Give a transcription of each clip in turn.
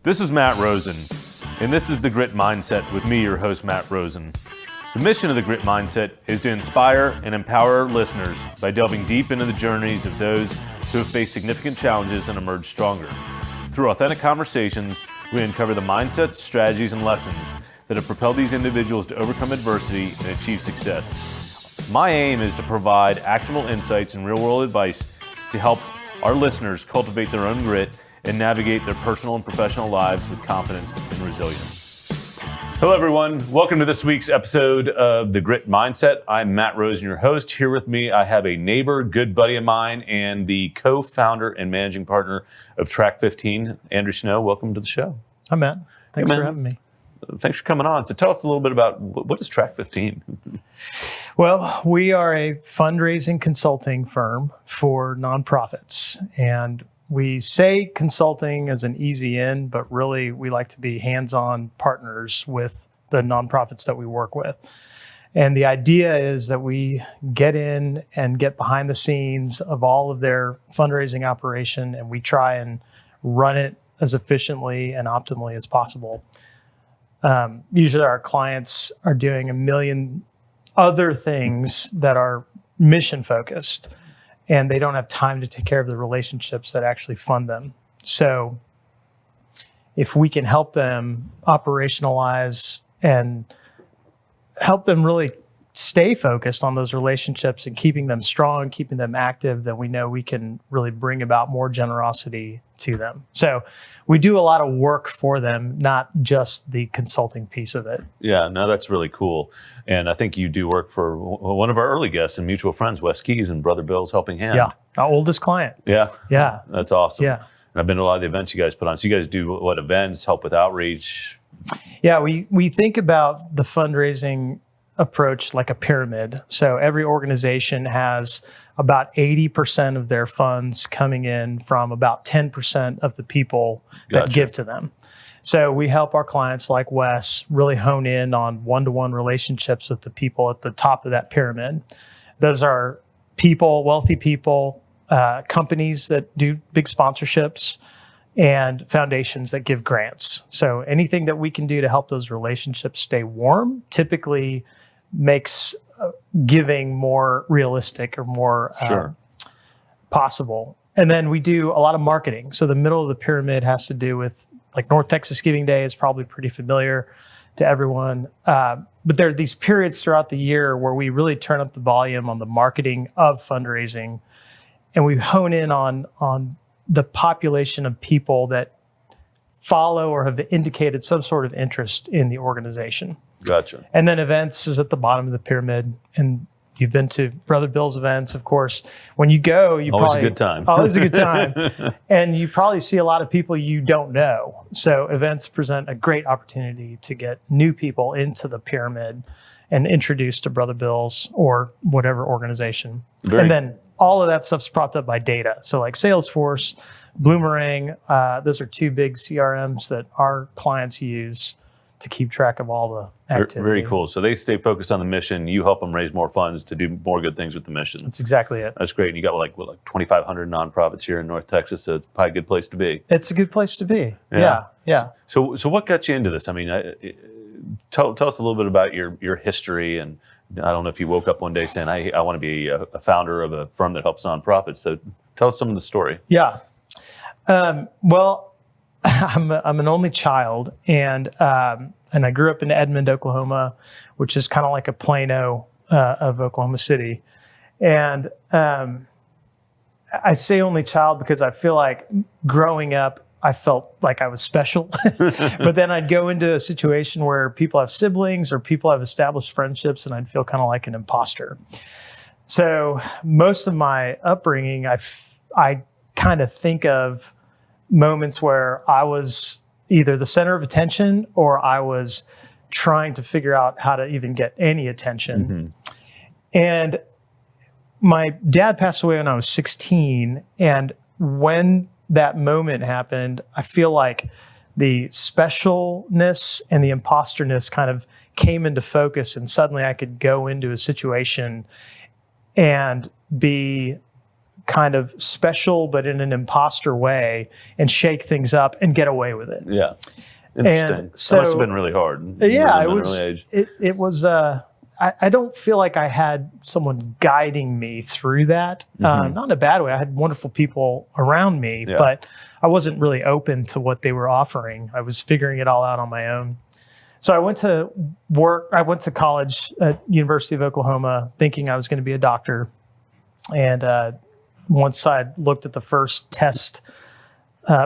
This is Matt Rosen, and this is The Grit Mindset with me, your host, Matt Rosen. The mission of The Grit Mindset is to inspire and empower our listeners by delving deep into the journeys of those who have faced significant challenges and emerged stronger. Through authentic conversations, we uncover the mindsets, strategies, and lessons that have propelled these individuals to overcome adversity and achieve success. My aim is to provide actionable insights and real-world advice to help our listeners cultivate their own grit and navigate their personal and professional lives with confidence and resilience. Hello, everyone. Welcome to this week's episode of The Grit Mindset. I'm Matt Rosen, your host. Here with me, I have a neighbor, good buddy of mine, and the co-founder and managing partner of Track15, Andrew Snow. Welcome to the show. Hi, Matt. Thanks for having me. Thanks for coming on. So tell us a little bit about what is Track15? Well, we are a fundraising consulting firm for nonprofits. And we say consulting as an easy in, but really we like to be hands-on partners with the nonprofits that we work with. And the idea is that we get in and get behind the scenes of all of their fundraising operation, and we try and run it as efficiently and optimally as possible. Usually our clients are doing a million other things that are mission focused, and they don't have time to take care of the relationships that actually fund them. So if we can help them operationalize and help them really stay focused on those relationships and keeping them strong, keeping them active, then we know we can really bring about more generosity to them. So we do a lot of work for them, not just the consulting piece of it. Yeah, no, that's really cool. And I think you do work for one of our early guests and mutual friends, Wes Keys and Brother Bill's Helping Hand. Yeah, our oldest client. Yeah. Yeah. That's awesome. Yeah. And I've been to a lot of the events you guys put on. So you guys do what events, help with outreach? Yeah, we think about the fundraising approach like a pyramid. So every organization has about 80% of their funds coming in from about 10% of the people that give to them. So we help our clients like Wes really hone in on one-to-one relationships with the people at the top of that pyramid. Those are people, wealthy people, companies that do big sponsorships, and foundations that give grants. So anything that we can do to help those relationships stay warm typically makes giving more realistic or more possible. And then we do a lot of marketing. So the middle of the pyramid has to do with, like, North Texas Giving Day is probably pretty familiar to everyone. But there are these periods throughout the year where we really turn up the volume on the marketing of fundraising, and we hone in on the population of people that follow or have indicated some sort of interest in the organization. Gotcha. And then events is at the bottom of the pyramid. And you've been to Brother Bill's events, of course. When you go, always a good time. Always a good time. And you probably see a lot of people you don't know. So events present a great opportunity to get new people into the pyramid and introduced to Brother Bill's or whatever organization. And then all of that stuff's propped up by data. So like Salesforce, Bloomerang, those are two big CRMs that our clients use to keep track of all the activity. Very cool. So they stay focused on the mission. You help them raise more funds to do more good things with the mission. That's exactly it. That's great. And you got like 2,500 nonprofits here in North Texas, so it's probably a good place to be. It's a good place to be. Yeah. So what got you into this? I mean, tell us a little bit about your history. And I don't know if you woke up one day saying, I want to be a founder of a firm that helps nonprofits. So tell us some of the story. Yeah. Well, I'm an only child, and I grew up in Edmond, Oklahoma, which is kind of like a Plano of Oklahoma City. And I say only child because I feel like growing up, I felt like I was special. But then I'd go into a situation where people have siblings or people have established friendships, and I'd feel kind of like an imposter. So most of my upbringing, I kind of think of moments where I was either the center of attention or I was trying to figure out how to even get any attention. Mm-hmm. And my dad passed away when I was 16. And when that moment happened, I feel like the specialness and the imposterness kind of came into focus, and suddenly I could go into a situation and be kind of special, but in an imposter way, and shake things up and get away with it. Yeah. Interesting. And so, that must have been really hard. Yeah, it was. It was. I don't feel like I had someone guiding me through that. Not in a bad way. I had wonderful people around me, but I wasn't really open to what they were offering. I was figuring it all out on my own. So I went to work. I went to college at University of Oklahoma thinking I was going to be a doctor. And once I looked at the first test,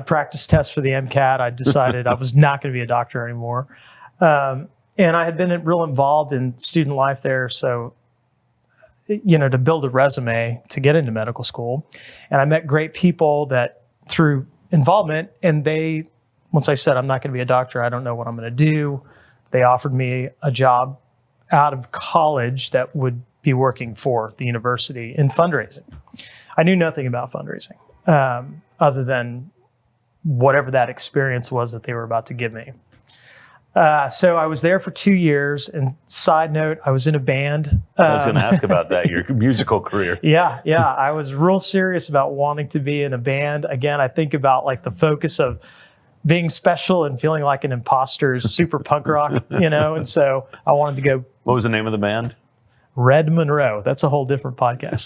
practice test for the MCAT, I decided I was not going to be a doctor anymore. And I had been real involved in student life there. So, to build a resume to get into medical school. And I met great people that through involvement, and once I said, I'm not going to be a doctor, I don't know what I'm going to do, they offered me a job out of college that would be working for the university in fundraising. I knew nothing about fundraising other than whatever that experience was that they were about to give me. So I was there for 2 years, and side note, I was in a band. I was going to ask about that, your musical career. Yeah. I was real serious about wanting to be in a band. Again, I think about like the focus of being special and feeling like an imposter is super punk rock, and so I wanted to go. What was the name of the band? Red Monroe. That's a whole different podcast.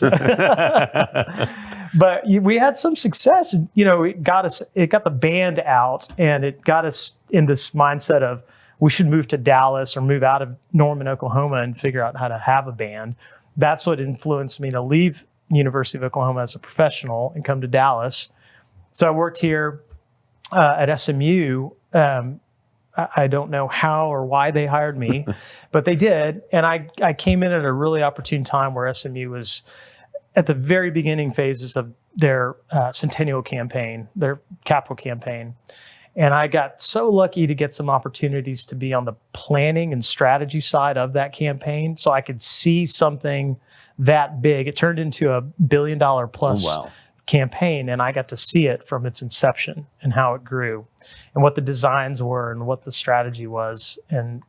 But we had some success. It got the band out, and it got us in this mindset of we should move to Dallas or move out of Norman, Oklahoma, and figure out how to have a band. That's what influenced me to leave University of Oklahoma as a professional and come to Dallas. So I worked here at SMU. I don't know how or why they hired me, but they did. And I came in at a really opportune time where SMU was at the very beginning phases of their centennial campaign, their capital campaign. And I got so lucky to get some opportunities to be on the planning and strategy side of that campaign. So I could see something that big. It turned into a $1 billion plus campaign, and I got to see it from its inception and how it grew and what the designs were and what the strategy was. And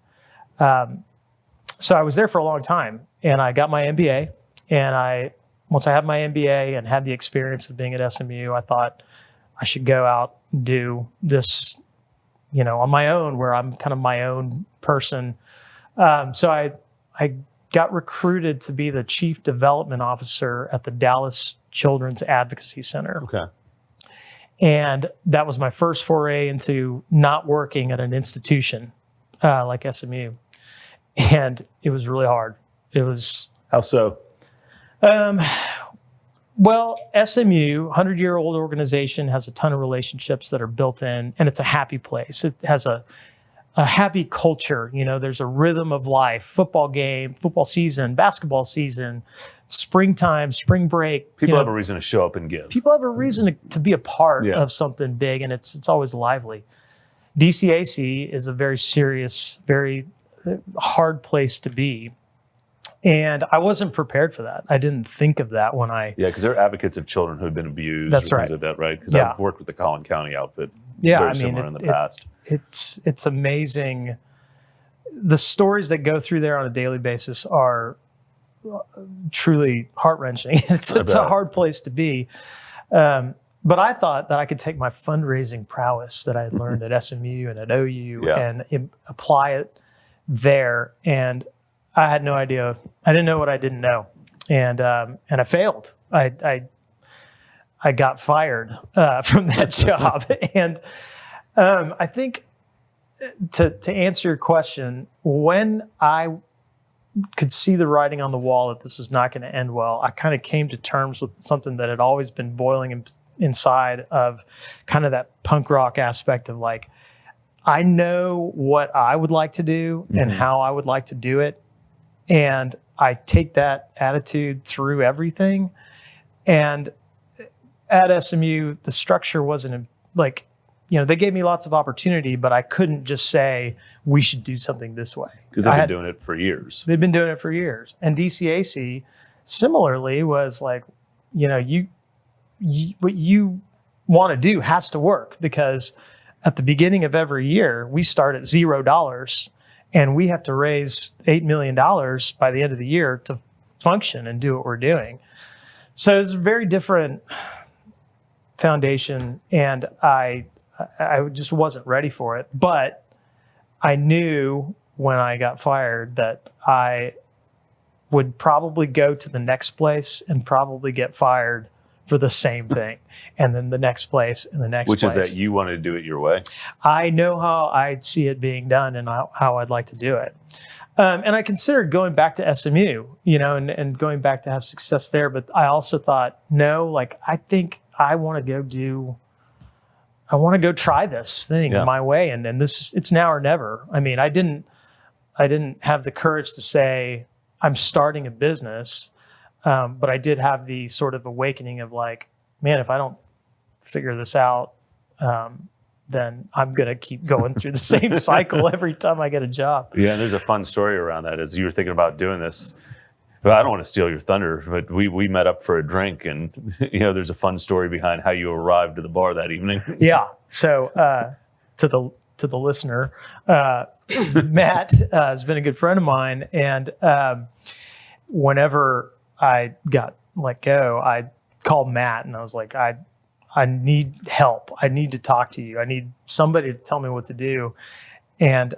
so I was there for a long time, and I got my MBA. And once I had my MBA and had the experience of being at SMU, I thought I should go out and do this, on my own, where I'm kind of my own person. So I got recruited to be the chief development officer at the Dallas Children's Advocacy Center. Okay. And that was my first foray into not working at an institution like SMU. And it was really hard. It was... How so? Well, SMU, 100-year-old organization, has a ton of relationships that are built in, and it's a happy place. It has a happy culture. There's a rhythm of life, football game, football season, basketball season, springtime, spring break. People have a reason to show up and give. People have a reason to be a part of something big, and it's always lively. DCAC is a very serious, very hard place to be. And I wasn't prepared for that. I didn't think of that when I... Yeah, because they're advocates of children who have been abused. That's right. Things like that, right? Because I've worked with the Collin County outfit similar in the past. It's amazing. The stories that go through there on a daily basis are truly heart-wrenching. It's a hard place to be. But I thought that I could take my fundraising prowess that I had learned at SMU and at OU and apply it there. And I had no idea. I didn't know what I didn't know, and I failed. I got fired from that job, and I think to answer your question, when I could see the writing on the wall that this was not going to end well, I kind of came to terms with something that had always been boiling inside of kind of that punk rock aspect of like, I know what I would like to do and how I would like to do it. And I take that attitude through everything. And at SMU, the structure wasn't like, they gave me lots of opportunity, but I couldn't just say, we should do something this way. Because they've been doing it for years. They've been doing it for years. And DCAC similarly was like, what you want to do has to work, because at the beginning of every year, we start at $0. And we have to raise $8 million by the end of the year to function and do what we're doing. So it's a very different foundation, and I just wasn't ready for it. But I knew when I got fired that I would probably go to the next place and probably get fired for the same thing. And then the next place and the next Which place. is that you wanted to do it your way? I know how I see it being done and how I'd like to do it. And I considered going back to SMU, and going back to have success there. But I also thought, no, like, I think I want to go try this thing my way. And it's now or never. I mean, I didn't have the courage to say I'm starting a business. But I did have the sort of awakening of like, man, if I don't figure this out, then I'm going to keep going through the same cycle every time I get a job. Yeah, and there's a fun story around that. As you were thinking about doing this, well, I don't want to steal your thunder, but we met up for a drink, and there's a fun story behind how you arrived to the bar that evening. Yeah. So to the listener, Matt has been a good friend of mine, and whenever I got let go, I called Matt and I was like, I need help. I need to talk to you. I need somebody to tell me what to do. And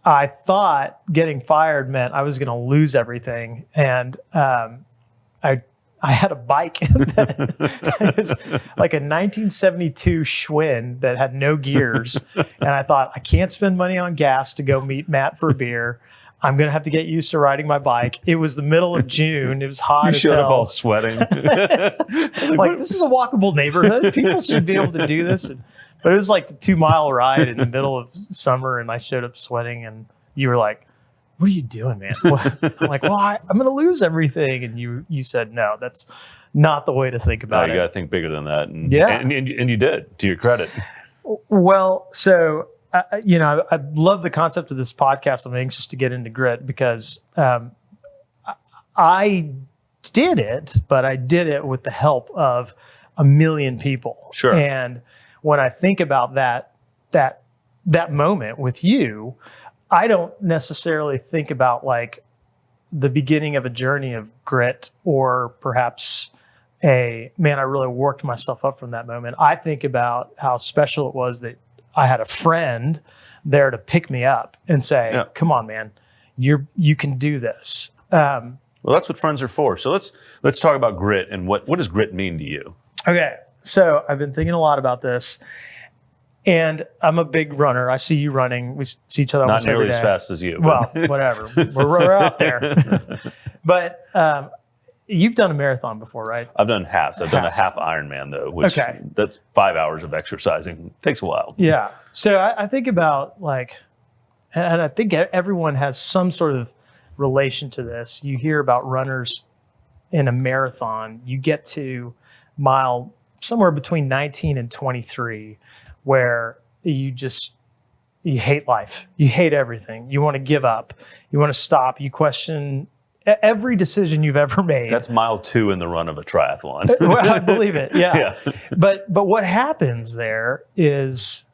I thought getting fired meant I was going to lose everything. And I had a bike that was like a 1972 Schwinn that had no gears. And I thought, I can't spend money on gas to go meet Matt for a beer. I'm going to have to get used to riding my bike. It was the middle of June. It was hot as hell. You showed up all sweating. Like, this is a walkable neighborhood. People should be able to do this. But it was like the 2-mile ride in the middle of summer, and I showed up sweating, and you were like, what are you doing, man? I'm like, well, I'm going to lose everything. And you said, no, that's not the way to think about it. You got to think bigger than that. And, yeah. And you did, to your credit. Well, so... I love the concept of this podcast. I'm anxious to get into grit because I did it, but I did it with the help of a million people. Sure. And when I think about that moment with you, I don't necessarily think about like the beginning of a journey of grit or perhaps I really worked myself up from that moment. I think about how special it was that I had a friend there to pick me up and say, come on, man, you can do this. Well, that's what friends are for. So let's talk about grit and what does grit mean to you? Okay. So I've been thinking a lot about this, and I'm a big runner. I see you running. We see each other almost every day. Not nearly as fast as you. Well, whatever. We're out there. But you've done a marathon before, right? I've done halves. I've done a half Ironman, though, which that's 5 hours of exercising. It takes a while. Yeah. So I think about and I think everyone has some sort of relation to this. You hear about runners in a marathon. You get to mile somewhere between 19 and 23 where you hate life. You hate everything. You want to give up. You want to stop. You question every decision you've ever made. That's mile 2 in the run of a triathlon. Well, I believe it. Yeah. But what happens there is,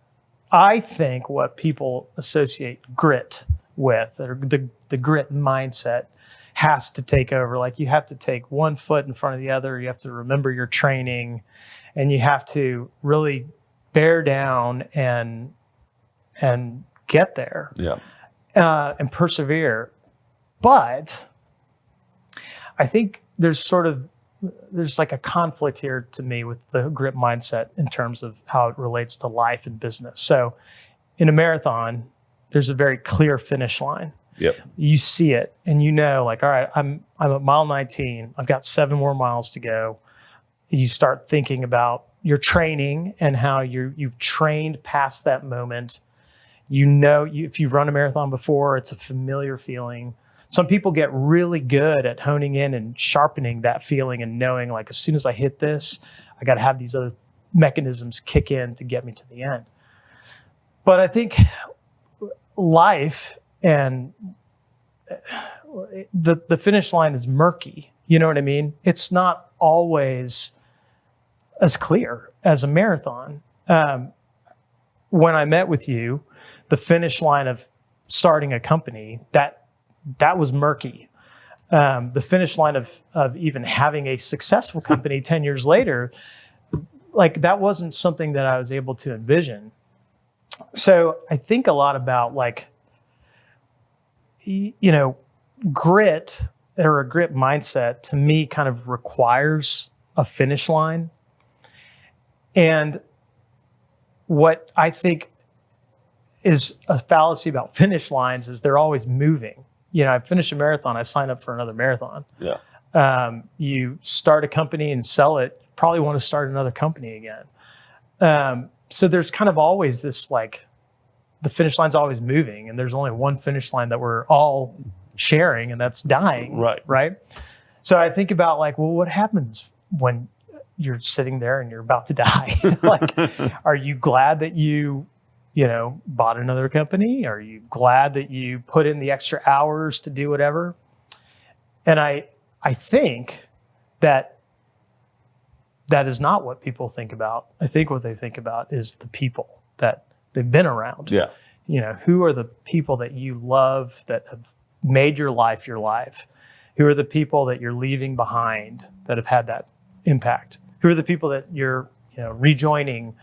I think what people associate grit with, or the grit mindset, has to take over. Like, you have to take one foot in front of the other. You have to remember your training, and you have to really bear down and get there. Yeah. And persevere. But I think there's like a conflict here to me with the grit mindset in terms of how it relates to life and business. So in a marathon, there's a very clear finish line. Yep. You see it and like, all right, I'm at mile 19. I've got 7 more miles to go. You start thinking about your training and how you've trained past that moment. If you've run a marathon before, it's a familiar feeling. Some people get really good at honing in and sharpening that feeling and knowing, like, as soon as I hit this, I got to have these other mechanisms kick in to get me to the end. But I think life and the finish line is murky. You know what I mean? It's not always as clear as a marathon. When I met with you, the finish line of starting a company, that was murky. the finish line of even having a successful company 10 years later, like that wasn't something that I was able to envision. So I think a lot about like, grit or a grit mindset to me kind of requires a finish line. And what I think is a fallacy about finish lines is they're always moving. I finish a marathon, I sign up for another marathon. Yeah. You start a company and sell it, probably want to start another company again. So there's kind of always this, like, the finish line's always moving, and there's only one finish line that we're all sharing, and that's dying. Right. So I think about, like, well, what happens when you're sitting there and you're about to die? Like, are you glad that you bought another company? Are you glad that you put in the extra hours to do whatever? And I think that is not what people think about. I think what they think about is the people that they've been around. Yeah. Who are the people that you love that have made your life your life? Who are the people that you're leaving behind that have had that impact? Who are the people that you're rejoining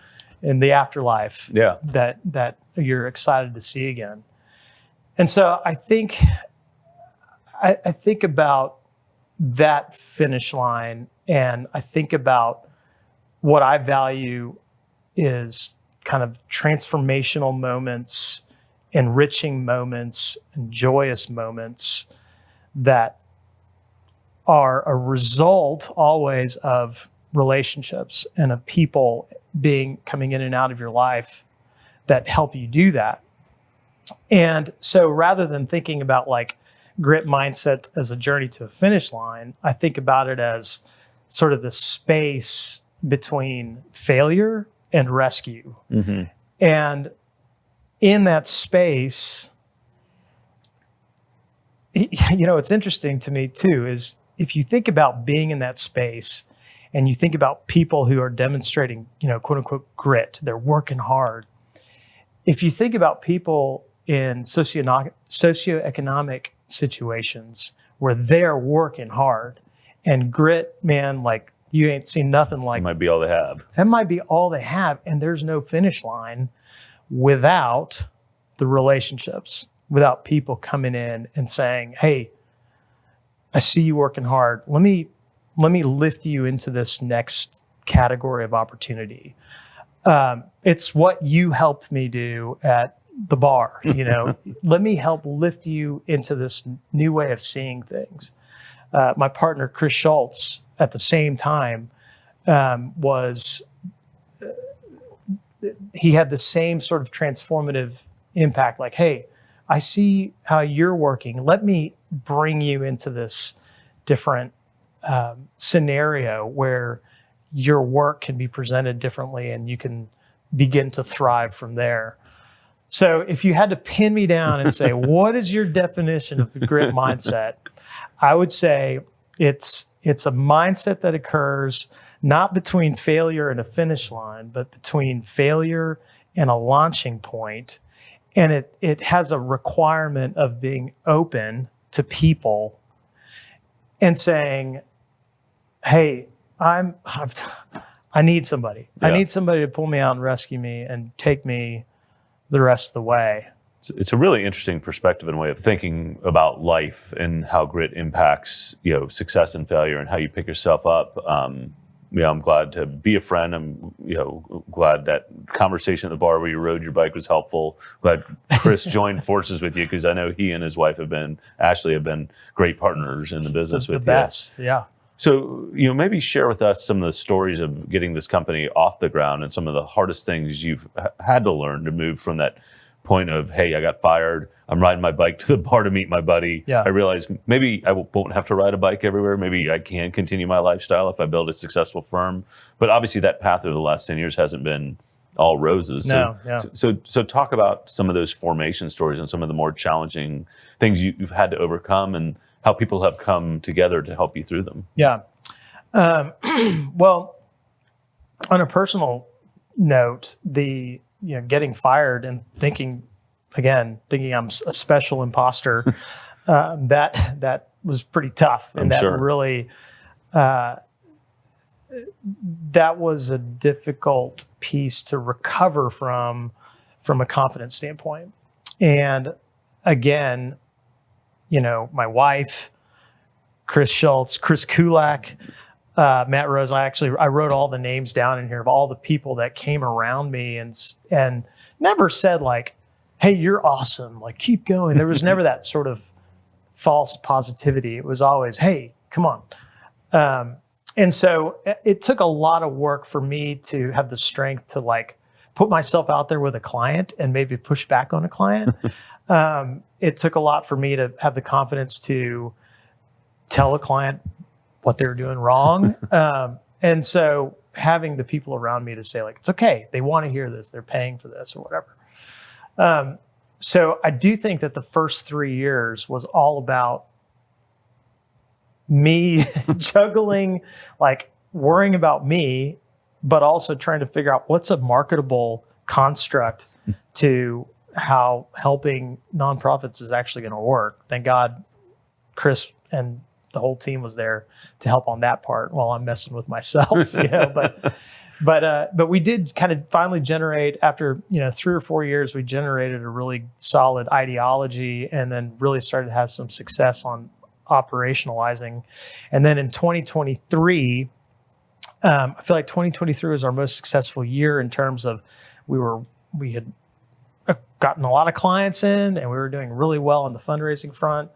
in the afterlife? Yeah. That you're excited to see again. And so I think about that finish line, and I think about what I value is kind of transformational moments, enriching moments, and joyous moments that are a result always of relationships and of people coming in and out of your life that help you do that. And so rather than thinking about like grit mindset as a journey to a finish line, I think about it as sort of the space between failure and rescue. Mm-hmm. And in that space, it's interesting to me too, is if you think about being in that space and you think about people who are demonstrating, quote unquote, grit, they're working hard. If you think about people in socioeconomic situations where they're working hard and grit, man, like you ain't seen nothing like That might be all they have. That might be all they have. And there's no finish line without the relationships, without people coming in and saying, hey, I see you working hard. Let me lift you into this next category of opportunity. It's what you helped me do at the bar, let me help lift you into this new way of seeing things. My partner, Chris Schultz, at the same time, he had the same sort of transformative impact. Like, hey, I see how you're working. Let me bring you into this different scenario where your work can be presented differently and you can begin to thrive from there. So if you had to pin me down and say, what is your definition of the grit mindset? I would say it's a mindset that occurs not between failure and a finish line, but between failure and a launching point. And it has a requirement of being open to people and saying, hey, I need somebody. Yeah. I need somebody to pull me out and rescue me and take me the rest of the way. It's a really interesting perspective and way of thinking about life and how grit impacts, success and failure and how you pick yourself up. I'm glad to be a friend. I'm, glad that conversation at the bar where you rode your bike was helpful. Glad Chris joined forces with you because I know he and his wife Ashley have been great partners in the business with you. The best, yeah. So, maybe share with us some of the stories of getting this company off the ground and some of the hardest things you've had to learn to move from that point of, hey, I got fired. I'm riding my bike to the bar to meet my buddy. Yeah. I realize maybe I won't have to ride a bike everywhere. Maybe I can continue my lifestyle if I build a successful firm. But obviously that path over the last 10 years hasn't been all roses. So talk about some of those formation stories and some of the more challenging things you've had to overcome and how people have come together to help you through them. Yeah. Well, on a personal note, getting fired and thinking I'm a special imposter, that was pretty tough, and that sure. really that was a difficult piece to recover from a confidence standpoint. And again, my wife, Chris Schultz, Chris Kulak, Matt Rose. I wrote all the names down in here of all the people that came around me and never said like, "Hey, you're awesome. Like, keep going." There was never that sort of false positivity. It was always, "Hey, come on." And so it took a lot of work for me to have the strength to like put myself out there with a client and maybe push back on a client. It took a lot for me to have the confidence to tell a client what they were doing wrong. And so having the people around me to say like, it's okay, they want to hear this, they're paying for this or whatever. So I do think that the first 3 years was all about me juggling, like worrying about me, but also trying to figure out what's a marketable construct to how helping nonprofits is actually going to work. Thank God Chris and the whole team was there to help on that part while I'm messing with myself, but we did kind of finally generate, after 3 or 4 years, we generated a really solid ideology and then really started to have some success on operationalizing. And then in 2023, I feel like 2023 was our most successful year in terms of we had gotten a lot of clients in and we were doing really well on the fundraising front.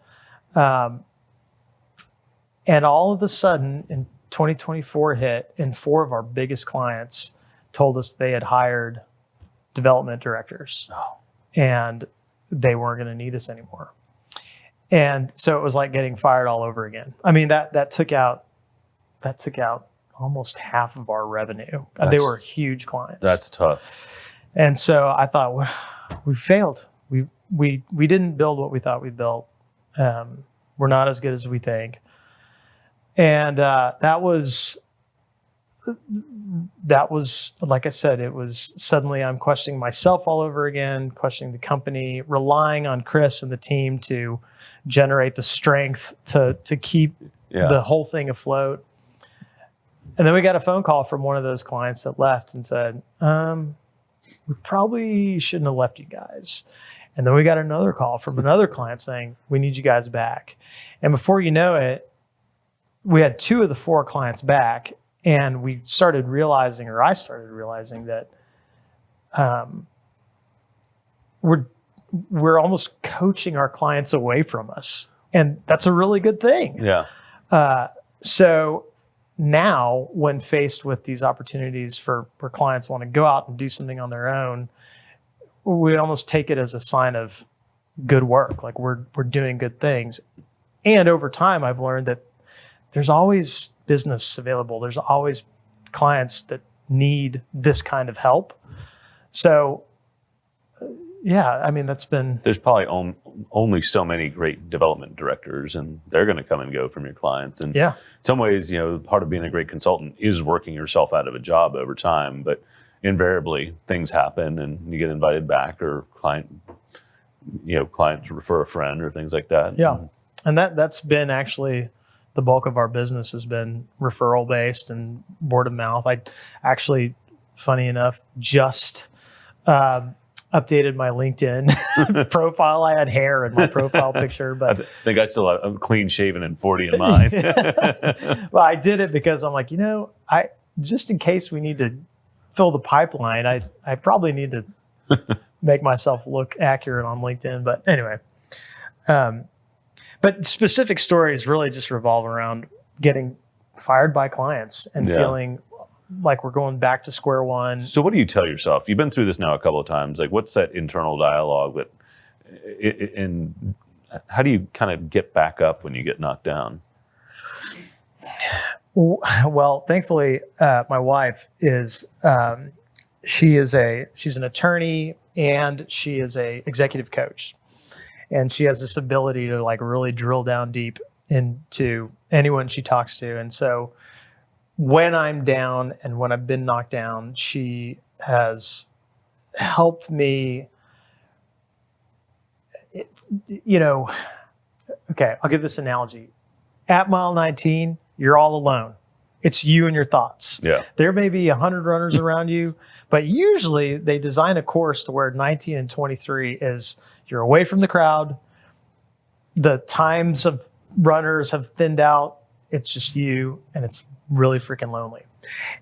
And all of a sudden in 2024 hit, and 4 of our biggest clients told us they had hired development directors and they weren't going to need us anymore. And so it was like getting fired all over again. I mean, that took out almost half of our revenue. They were huge clients. That's tough. And so I thought, well, we failed. We didn't build what we thought we built. We're not as good as we think. And that was, like I said, it was suddenly I'm questioning myself all over again, questioning the company, relying on Chris and the team to generate the strength to keep the whole thing afloat. And then we got a phone call from one of those clients that left and said, we probably shouldn't have left you guys. And then we got another call from another client saying, we need you guys back. And before you know it, we had 2 of the 4 clients back, and I started realizing that we're almost coaching our clients away from us. And that's a really good thing. Yeah. So now when faced with these opportunities where clients want to go out and do something on their own, we almost take it as a sign of good work. Like we're doing good things. And over time, I've learned that there's always business available. There's always clients that need this kind of help. So I mean, there's probably only so many great development directors, and they're going to come and go from your clients. And in some ways, part of being a great consultant is working yourself out of a job over time, but invariably things happen and you get invited back, or clients refer a friend or things like that. Yeah. And that's been actually the bulk of our business has been referral based and word of mouth. I actually, funny enough, just updated my LinkedIn profile. I had hair in my profile picture, but I think I still have, I'm clean shaven and 40 in mine. Well, I did it because I'm like, I just in case we need to fill the pipeline, I probably need to make myself look accurate on LinkedIn. But anyway, but specific stories really just revolve around getting fired by clients and feeling like we're going back to square one. So what do you tell yourself? You've been through this now a couple of times. Like, what's that internal dialogue and how do you kind of get back up when you get knocked down? Well, thankfully, my wife is, she's an attorney and she is a executive coach. And she has this ability to like really drill down deep into anyone she talks to. And so when I'm down and when I've been knocked down, she has helped me, okay, I'll give this analogy. at mile 19, you're all alone. It's you and your thoughts. Yeah. There may be 100 runners around you, but usually they design a course to where 19 and 23 is you're away from the crowd. The times of runners have thinned out. It's just you, and it's really freaking lonely.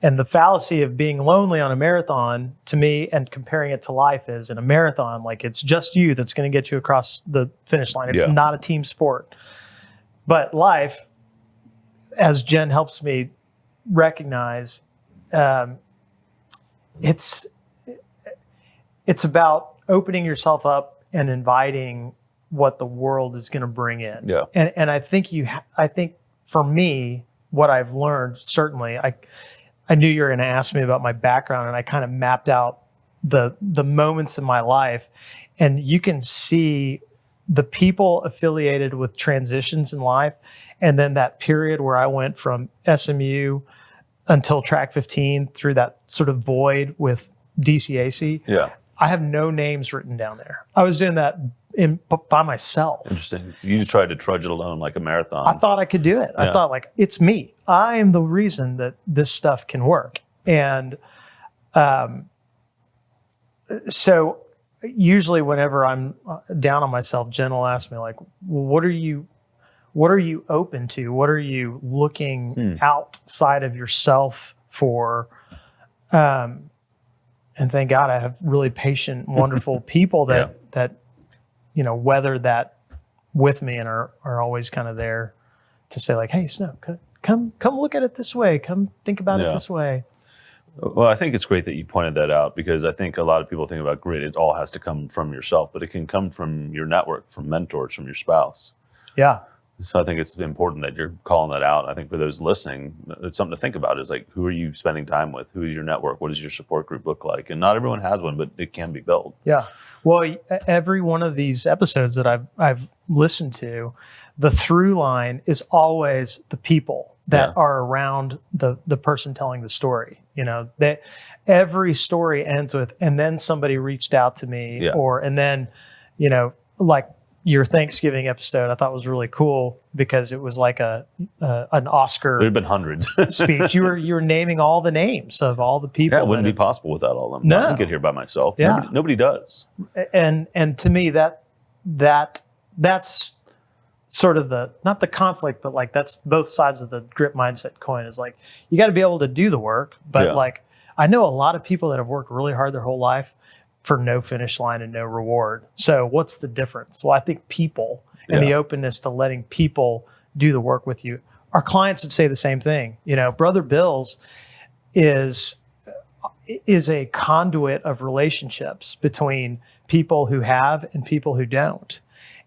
And the fallacy of being lonely on a marathon, to me, and comparing it to life, is in a marathon, like it's just you that's going to get you across the finish line. It's not a team sport. But life, as Jen helps me recognize, it's about opening yourself up and inviting what the world is going to bring in. Yeah. And I think for me, what I've learned, certainly, I knew you were going to ask me about my background, and I kind of mapped out the moments in my life, and you can see the people affiliated with transitions in life, and then that period where I went from SMU until Track15 through that sort of void with DCAC. Yeah. I have no names written down there. I was doing that by myself. Interesting. You just tried to trudge it alone like a marathon. I thought I could do it. I thought, like, it's me. I am the reason that this stuff can work. And so usually whenever I'm down on myself, Jen will ask me, like, well, what are you open to? What are you looking outside of yourself for? And thank God I have really patient, wonderful people that weather that with me and are always kind of there to say, like, hey, Snow, come look at it this way. Come think about it this way. Well, I think it's great that you pointed that out, because I think a lot of people think about grit. It all has to come from yourself, but it can come from your network, from mentors, from your spouse. Yeah. So I think it's important that you're calling that out. I think for those listening, it's something to think about. Is like, who are you spending time with? Who is your network? What does your support group look like? And not everyone has one, but it can be built. Yeah. Well, every one of these episodes that I've listened to, the through line is always the people that are around the person telling the story. That every story ends with, and then somebody reached out to me, and then, like your Thanksgiving episode, I thought was really cool because it was like an Oscar. There have been hundreds speech. You were naming all the names of all the people. Yeah, it wouldn't be possible without all of them. No. I didn't get here by myself. Yeah. Nobody does. And to me, that's sort of not the conflict, but like that's both sides of the grit mindset coin. Is like, you got to be able to do the work, but like, I know a lot of people that have worked really hard their whole life for no finish line and no reward. So what's the difference? Well, I think people and the openness to letting people do the work with you. Our clients would say the same thing. Brother Bill's is a conduit of relationships between people who have and people who don't.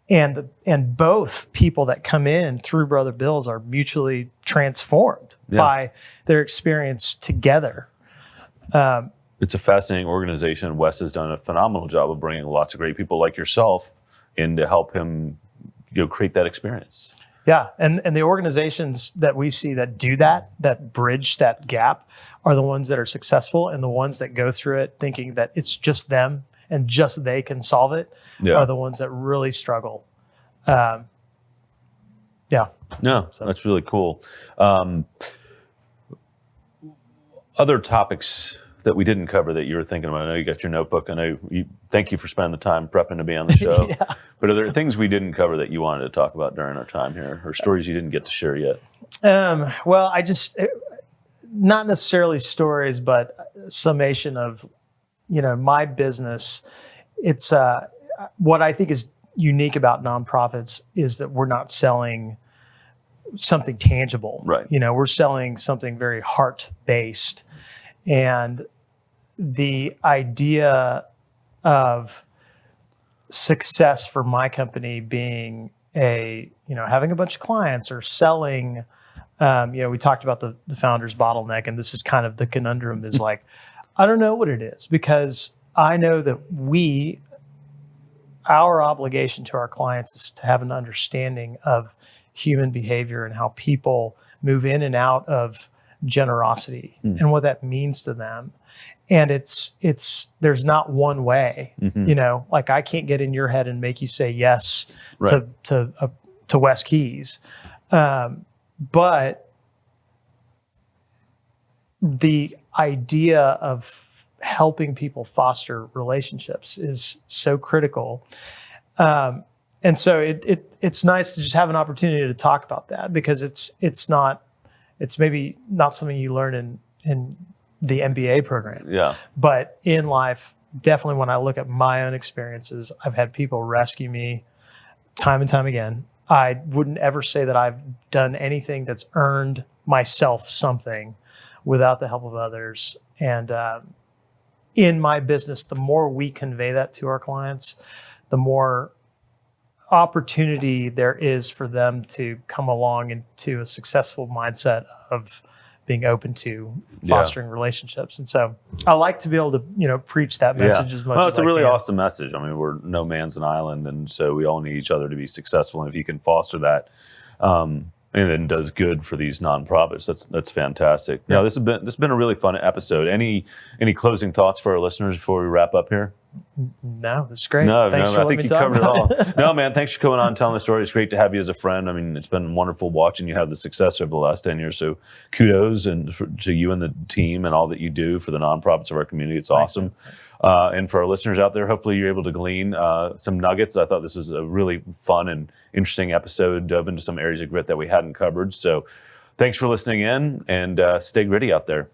And both people that come in through Brother Bill's are mutually transformed by their experience together. It's a fascinating organization. Wes has done a phenomenal job of bringing lots of great people like yourself in to help him create that experience. Yeah, and the organizations that we see that do that bridge that gap, are the ones that are successful, and the ones that go through it thinking that it's just them and just they can solve it are the ones that really struggle. No, that's really cool. Other topics that we didn't cover that you were thinking about? I know you got your notebook. I know thank you for spending the time prepping to be on the show. But are there things we didn't cover that you wanted to talk about during our time here, or stories you didn't get to share yet? Well, not necessarily stories, but summation of, my business. It's what I think is unique about nonprofits is that we're not selling something tangible. Right. We're selling something very heart-based. And the idea of success for my company being having a bunch of clients or selling, we talked about the founder's bottleneck, and this is kind of the conundrum is like, I don't know what it is, because I know that our obligation to our clients is to have an understanding of human behavior and how people move in and out of generosity and what that means to them. And there's not one way, like I can't get in your head and make you say yes to West Keys. But the idea of helping people foster relationships is so critical. And so it's nice to just have an opportunity to talk about that, because it's maybe not something you learn in the MBA program. Yeah. But in life, definitely when I look at my own experiences, I've had people rescue me time and time again. I wouldn't ever say that I've done anything that's earned myself something without the help of others. And in my business, the more we convey that to our clients, the more opportunity there is for them to come along into a successful mindset of being open to fostering relationships. And so I like to be able to, preach that message as much as I can. It's a really awesome message. I mean, we're no man's an island, and so we all need each other to be successful. And if you can foster that, and then does good for these nonprofits, that's fantastic. Yeah. This has been a really fun episode. Any closing thoughts for our listeners before we wrap up here? No, that's great. Thanks for I think you covered it all. No, man, thanks for coming on and telling the story. It's great to have you as a friend. I mean, it's been wonderful watching you have the success over the last 10 years. So kudos to you and the team and all that you do for the nonprofits of our community. It's awesome. And for our listeners out there, hopefully you're able to glean some nuggets. I thought this was a really fun and interesting episode, dove into some areas of grit that we hadn't covered. So thanks for listening in, and stay gritty out there.